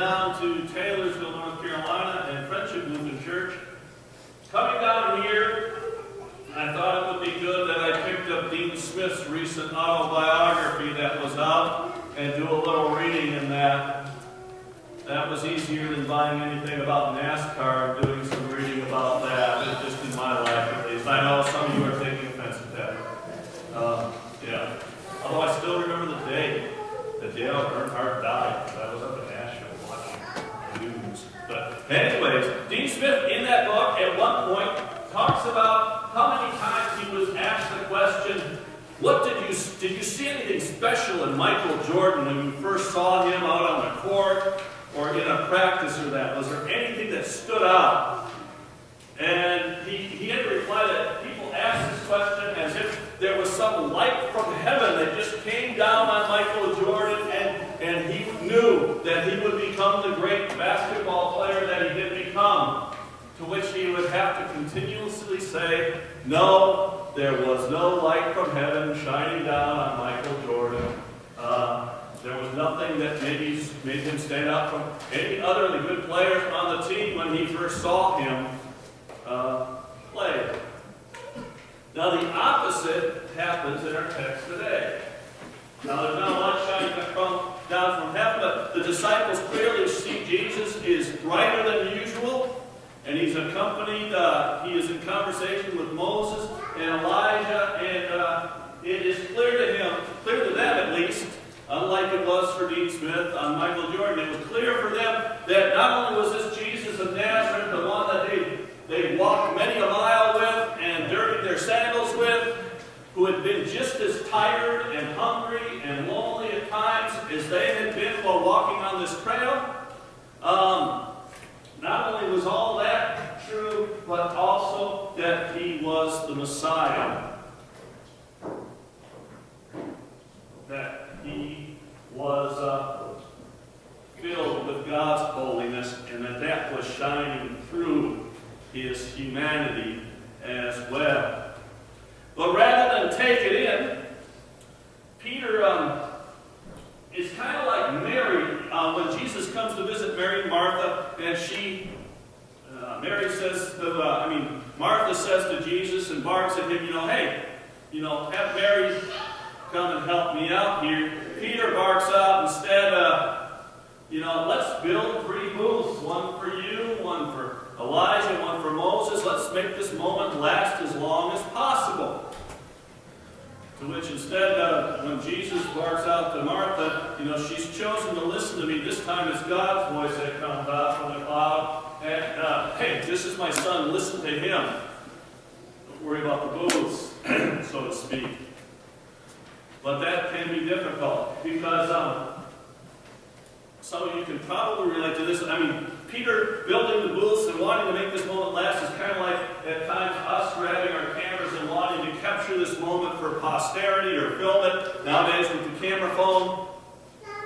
down to Taylorsville, North Carolina, and Friendship Lutheran Church. Coming down here, I thought it would be good that I picked up Dean Smith's recent autobiography that was out and do a little reading in that. That was easier than buying anything about NASCAR and doing some reading about that, just in my life at least. I know some of you are taking offense at that. Yeah. Although I still remember the day Earnhardt died. I was up in Nashville watching the news. But anyways, Dean Smith in that book at one point talks about how many times he was asked the question, did you see anything special in Michael Jordan when you first saw him out on the court or in a practice or that? Was there anything that stood out? And he had to reply that people asked this question as if there was some light from heaven that just came down on Michael Jordan, and he knew that he would become the great basketball player that he did become. To which he would have to continuously say, no, there was no light from heaven shining down on Michael Jordan. There was nothing that made him stand out from any other of the good players on the team when he first saw him play. Now the opposite happens in our text today. Now there's not a lot shining down from heaven, but the disciples clearly see Jesus is brighter than usual, and he's accompanied, he is in conversation with Moses and Elijah, and it is clear to them at least, unlike it was for Dean Smith on Michael Jordan, it was clear for them that not only was this Jesus of Nazareth, the one that they walked many a mile with and dirtied their sandals with, who had been just as tired and hungry and lonely at times as they had been while walking on this trail. Not only was all that true, but also that he was the Messiah. That he was filled with God's holiness, and that was shining through his humanity as well. But rather than take it in, Peter is kind of like Mary when Jesus comes to visit Mary and Martha, and Martha says to Jesus and barks at him, hey, have Mary come and help me out here. Peter barks out instead, let's build 3 booths, one for you, one for Elijah, one for Moses. Let's make this moment last as long as possible. To which instead, when Jesus barks out to Martha, she's chosen to listen to me. This time it's God's voice that comes out from the cloud. And, hey, this is my son, listen to him. Don't worry about the booths, so to speak. But that can be difficult because some of you can probably relate to this. Peter building the booths and wanting to make this moment last is kind of like at times us grabbing our cameras and wanting to capture this moment for posterity or film it nowadays with the camera phone.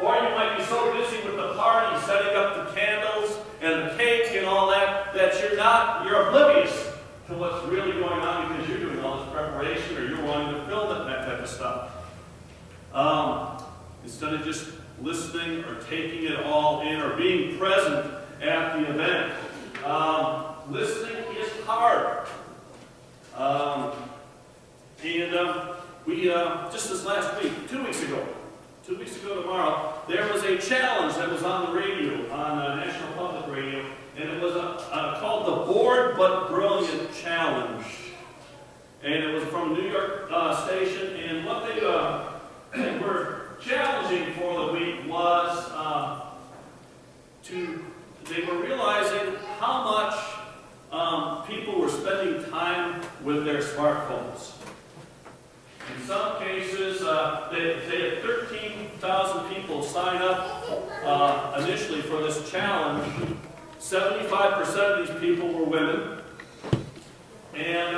Or you might be so busy with the party, setting up the candles and the cake and all that, that you're oblivious to what's really going on because you're doing all this preparation or you're wanting to film it and that type of stuff. Instead of just listening or taking it all in or being present at the event. Listening is hard. We just this last week, 2 weeks ago tomorrow, there was a challenge that was on the radio, on National Public Radio, and it was called the Bored But Brilliant Challenge. And it was from a New York station, and what they were challenging for the week was they were realizing how much people were spending time with their smartphones. In some cases, they had 13,000 people sign up initially for this challenge. 75% of these people were women. And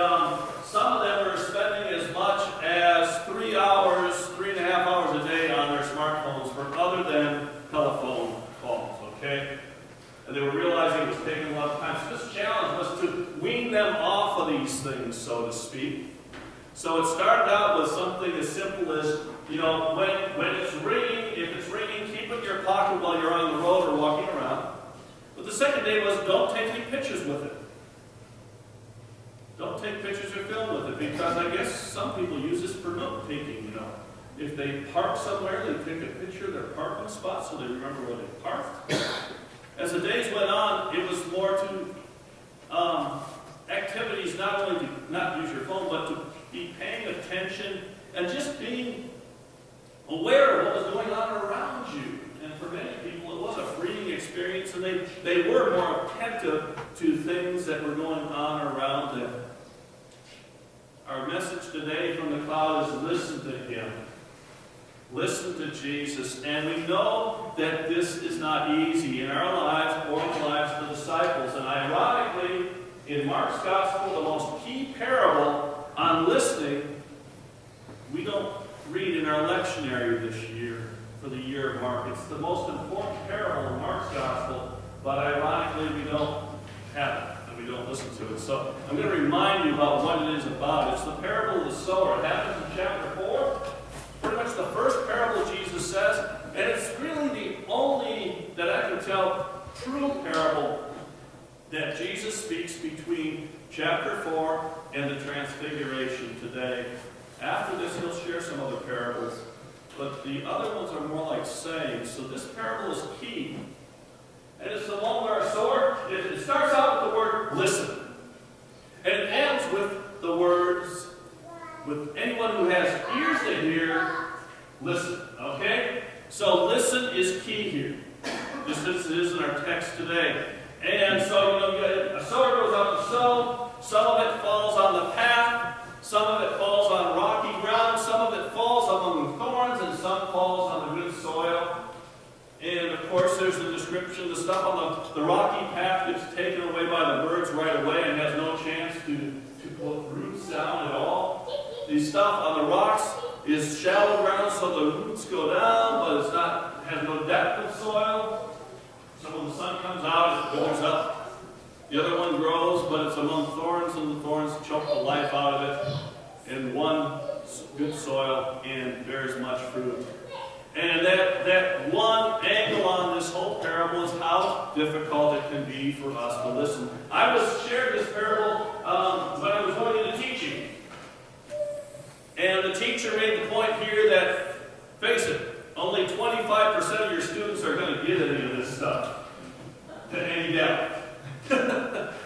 some of them were spending as much as 3.5 hours a day on their smartphones for other than telephone calls, okay? And they were realizing it was taking a lot of time. So this challenge was to wean them off of these things, so to speak. So it started out with something as simple as, when it's ringing, if it's ringing, keep it in your pocket while you're on the road or walking around. second day was don't take any pictures with it. Don't take pictures or film with it, because I guess some people use this for note taking, If they park somewhere, they take a picture of their parking spot so they remember where they parked. As the days went on, it was more to activities, not only to not use your phone, but to be paying attention and just being aware of what was going on around you. And for many people, it was a freeing experience, and they were more attentive to things that were going on around them. Our message today from the cloud is listen to Him. Listen to Jesus. And we know that this is not easy in our lives or in the lives of the disciples. And ironically, in Mark's Gospel, the most key parable on listening, we don't read in our lectionary this year for the year of Mark. It's the most important parable in Mark's Gospel, but ironically we don't have it and we don't listen to it. So I'm going to remind you about what it is about. It's the parable of the sower. It happens in chapter 4. Pretty much the first parable Jesus says, and it's really the only, that I can tell, true parable that Jesus speaks between chapter 4 and the transfiguration today. After this, he'll share some other parables, but the other ones are more like sayings. So this parable is key. And it's the one where a sower, it starts out with the word listen. And it ends with the words, with anyone who has ears to hear, listen. Okay? So listen is key here, just as it is in our text today. And so, a sower goes out to sow. Some of it falls on the path. Some of it falls on rocky ground. Some of it falls among thorns. And some falls on the good soil. And of course, there's the description. The stuff on the rocky path gets taken away by the birds right away and has no chance to put roots down at all. The stuff on the rocks is shallow ground, so the roots go down, but has no depth of soil. So when the sun comes out, it goes up. The other one grows, but it's among thorns, and the thorns choke the life out of it. And one good soil and bears much fruit. And that one angle on this whole parable is how difficult it can be for us to listen. I was shared this parable when I was going into teaching. And the teacher made the point here that, face it, only 25% of your students are going to get any of this stuff to any depth.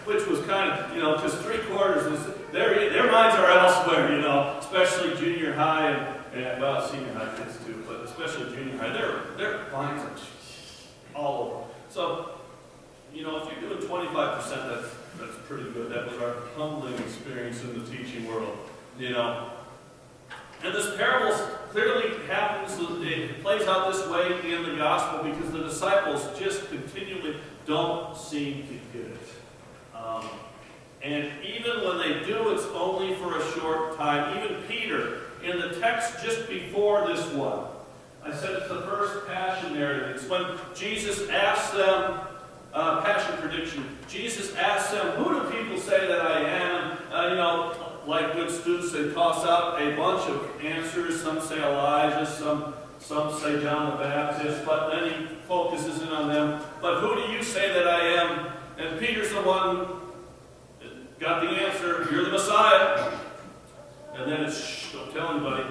Which was kind of, because 3/4 is, their minds are elsewhere, especially junior high and well, senior high kids too, but especially junior high. Their minds are all over. So, if you're doing 25%, that's pretty good. That was our humbling experience in the teaching world, And this parable clearly happens, it plays out this way in the gospel because the disciples just continually don't seem to get it. And even when they do, it's only for a short time. Even Peter, in the text just before this one, I said it's the first passion narrative. It's when Jesus asks them, passion prediction, Jesus asks them, who do people say that I am? Like good students, they toss out a bunch of answers. Some say Elijah, some say John the Baptist, but then he focuses in on them. But who do you say that I am? And Peter's the one that got the answer, you're the Messiah. And then it's, shh, don't tell anybody.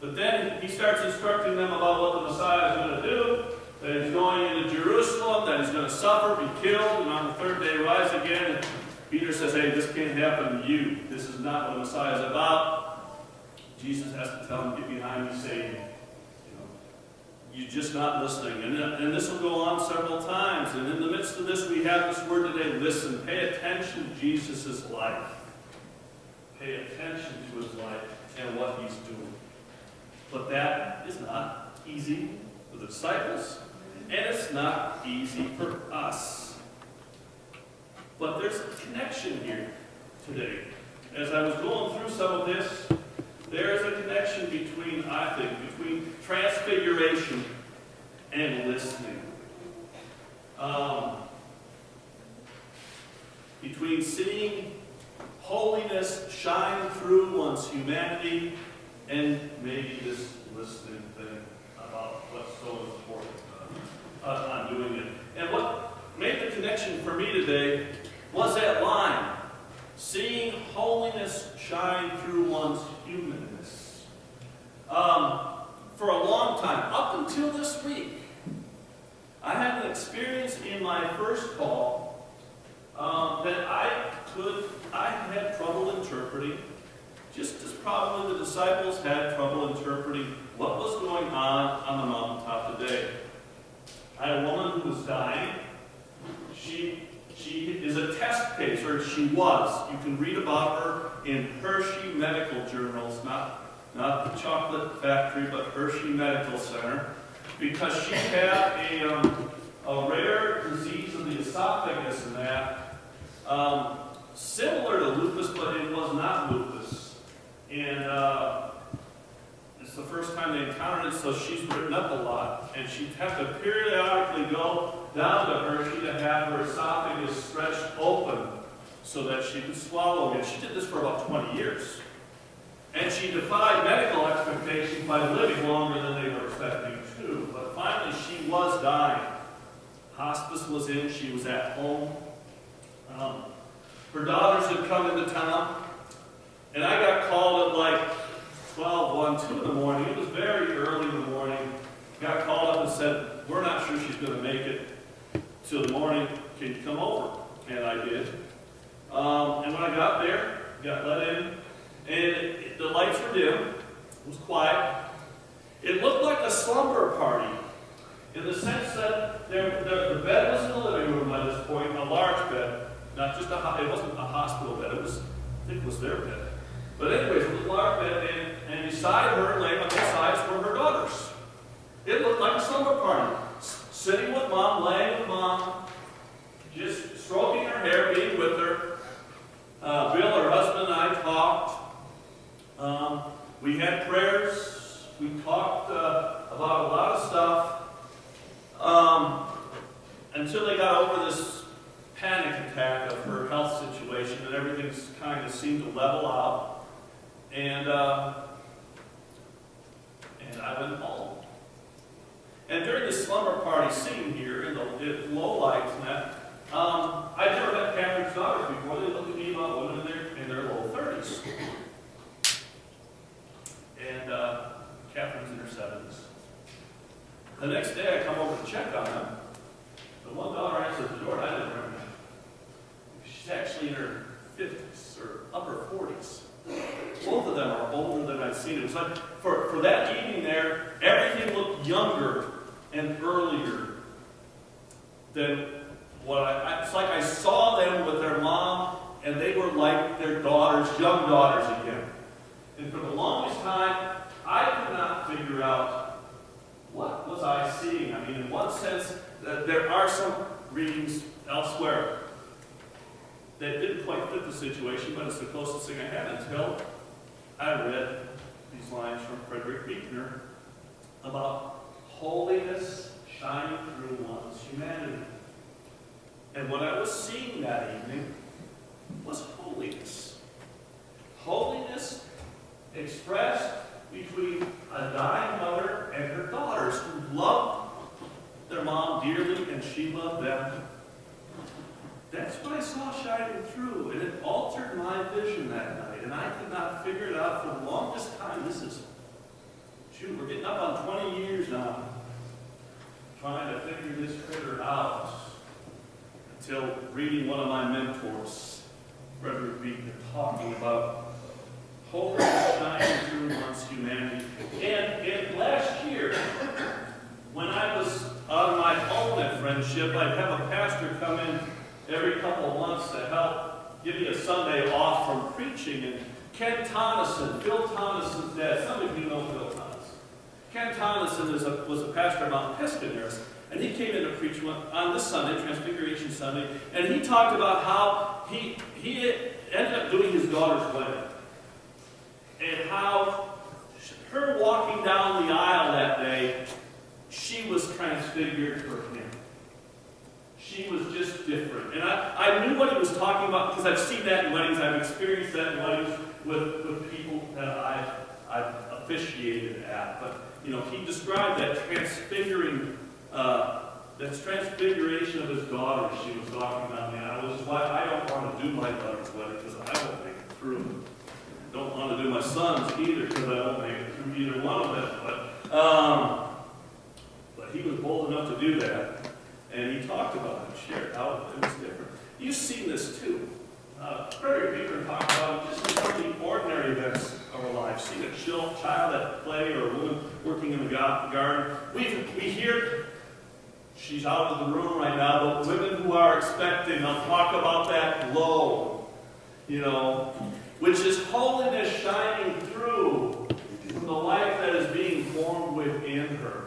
But then he starts instructing them about what the Messiah is going to do, that he's going into Jerusalem, that he's going to suffer, be killed, and on the third day rise again. And Peter says, hey, this can't happen to you. This is not what the Messiah is about. Jesus has to tell him, get behind me, Satan. You're just not listening. And this will go on several times. And in the midst of this, we have this word today, listen. Pay attention to Jesus' life. Pay attention to his life and what he's doing. But that is not easy for the disciples, and it's not easy for us. But there's a connection here today. As I was going through some of this, there is a connection between transfiguration and listening. Between seeing holiness shine through one's humanity and maybe this listening thing about what's so important on doing it. And what made the connection attention for me today was that line, seeing holiness shine through one's humanness. For a long time, up until this week, I had an experience in my first call that I had trouble interpreting, just as probably the disciples had trouble interpreting what was going on the mountaintop today. I had a woman who was dying. She is a test case, or she was. You can read about her in Hershey Medical Journals, not the chocolate factory, but Hershey Medical Center, because she had a rare disease of the esophagus and that, similar to lupus, but it was not lupus. And it's the first time they encountered it, so she's written up a lot. And she'd have to periodically go down to Hershey to have her esophagus stretched open so that she could swallow again. She did this for about 20 years. And she defied medical expectations by living longer than they were expecting to. But finally, she was dying. Hospice was in. She was at home. Her daughters had come into town. And I got called at like 12, 1, 2 in the morning. It was very early in the morning. Got called up and said, we're not sure she's going to make it till the morning. Can you come over? And I did. And when I got there, got let in. And the lights were dim. It was quiet. It looked like a slumber party in the sense that the bed was in the living room by this point, a large bed, not just it wasn't a hospital bed. I think it was their bed. But anyways, it was a large bed, and beside her, laying on both sides, were her daughters. It looked like a slumber party. Sitting with Mom, laying with Mom, just stroking her hair, being with her. Bill, her husband, and I talked. We had prayers. We talked about a lot of stuff until they got over this panic attack of her health situation, and everything kind of seemed to level out. And I went home. And during this slumber party scene here in the low lights and that, I never met Catherine's daughters before. They looked at me about women in their low 30s. And Catherine's in her 70s. The next day I come over to check on them. The one daughter answers the door, and I didn't remember her. She's actually in her 50s or upper 40s. Both of them are older than I'd seen. It was like, for that evening there, everything looked younger and earlier than what it's like I saw them with their mom, and they were like their daughters, young daughters again. And for the longest time, I could not figure out what was I seeing. I mean, in one sense, there are some readings elsewhere that didn't quite fit the situation, but it's the closest thing I had until I read these lines from Frederick Buechner about holiness shining through one's humanity. And what I was seeing that evening was holiness. Holiness expressed between a dying mother and her daughters who loved their mom dearly and she loved them. That's what I saw shining through, and it altered my vision that night, and I could not figure it out for the longest time. We're getting up on 20 years now, trying to figure this critter out, until reading one of my mentors, Frederick Buechner, talking about holiness shining through one's humanity. And last year, when I was on my own at Friendship, I'd have a pastor come in every couple of months to help give me a Sunday off from preaching. And Ken Tonneson, Phil Tonneson's dad, some of you know Phil Tonneson. Ken Tonneson was a pastor at Mount Pisgah, and he came in to preach on this Sunday, Transfiguration Sunday, and he talked about how he ended up doing his daughter's wedding, and how her walking down the aisle that day, she was transfigured for him. She was just different. And I knew what he was talking about because I've seen that in weddings. I've experienced that in weddings with people that I've officiated at. But, he described that transfiguring That's transfiguration of his daughter she was walking down the aisle, which is why I don't want to do my daughter's wedding, because I won't make it through. Don't want to do my son's either, because I won't make it through either one of them. But he was bold enough to do that, and he talked about it, shared how it was different. You've seen this too. Frederick Beaver talked about just some of the ordinary events of our lives. Seeing a child at play or a woman working in the garden. We hear, she's out of the room right now, but women who are expecting, I'll talk about that glow, which is holiness shining through from the life that is being formed within her.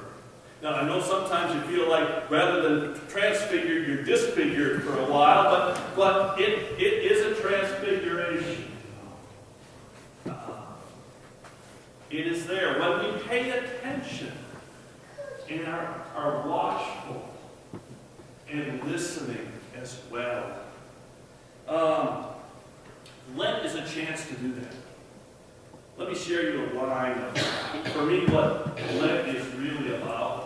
Now, I know sometimes you feel like rather than transfigured, you're disfigured for a while, but it is a transfiguration. It is there. When we pay attention and are watchful and listening as well. Lent is a chance to do that. Let me share you a line of, for me, what Lent is really about.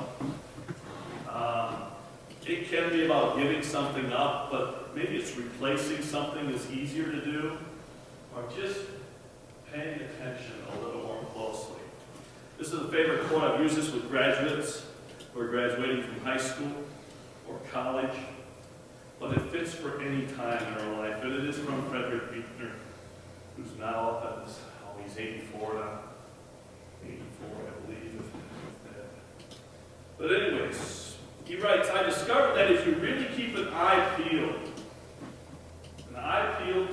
It can be about giving something up, but maybe it's replacing something that's easier to do, or just paying attention a little more closely. This is a favorite quote. I've used this with graduates who are graduating from high school or college, but it fits for any time in our life, and it is from Frederick Beaver, who's now up at this, he's 84 now. 84, I believe. But anyways, he writes, I discovered that if you really keep an eye peeled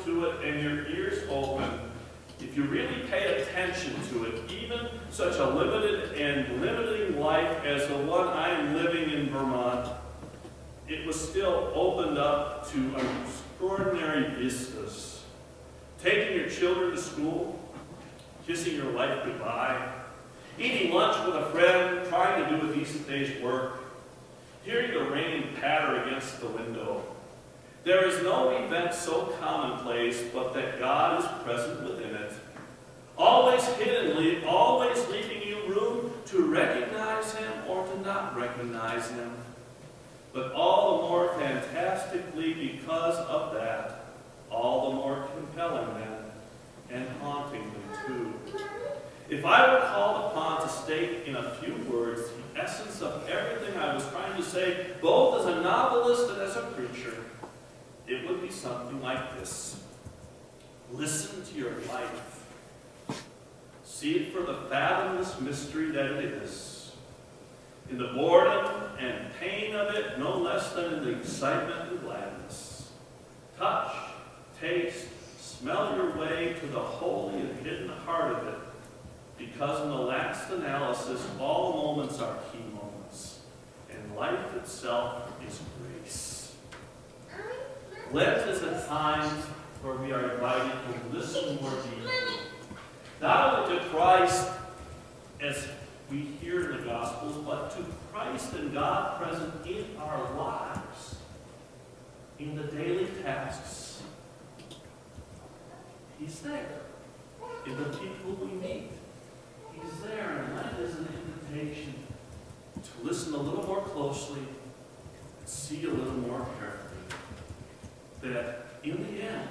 to it and your ears open, if you really pay attention to it, even such a limited and limiting life as the one I am living in Vermont, it was still opened up to extraordinary vistas. Taking your children to school, kissing your wife goodbye, eating lunch with a friend, trying to do a decent day's work, hearing the rain patter against the window. There is no event so commonplace but that God is present within it, always hiddenly, always leaving you room to recognize Him or to not recognize Him, but all the more fantastically because of that, all the more compelling then, and hauntingly too. If I were called upon to state in a few words the essence of everything I was trying to say, both as a novelist and as a preacher, it would be something like this. Listen to your life. See it for the fathomless mystery that it is. In the boredom and pain of it, no less than in the excitement and gladness. Touch, taste, smell your way to the holy and hidden heart of it, because in the last analysis, all moments are key moments, and life itself is grace. Lent is a time where we are invited to listen more deeply, not only to Christ as we hear in the Gospels, but to Christ and God present in our lives, in the daily tasks. He's there in the people we meet. He's there, and Lent is an invitation to listen a little more closely and see a little more carefully. That in the end,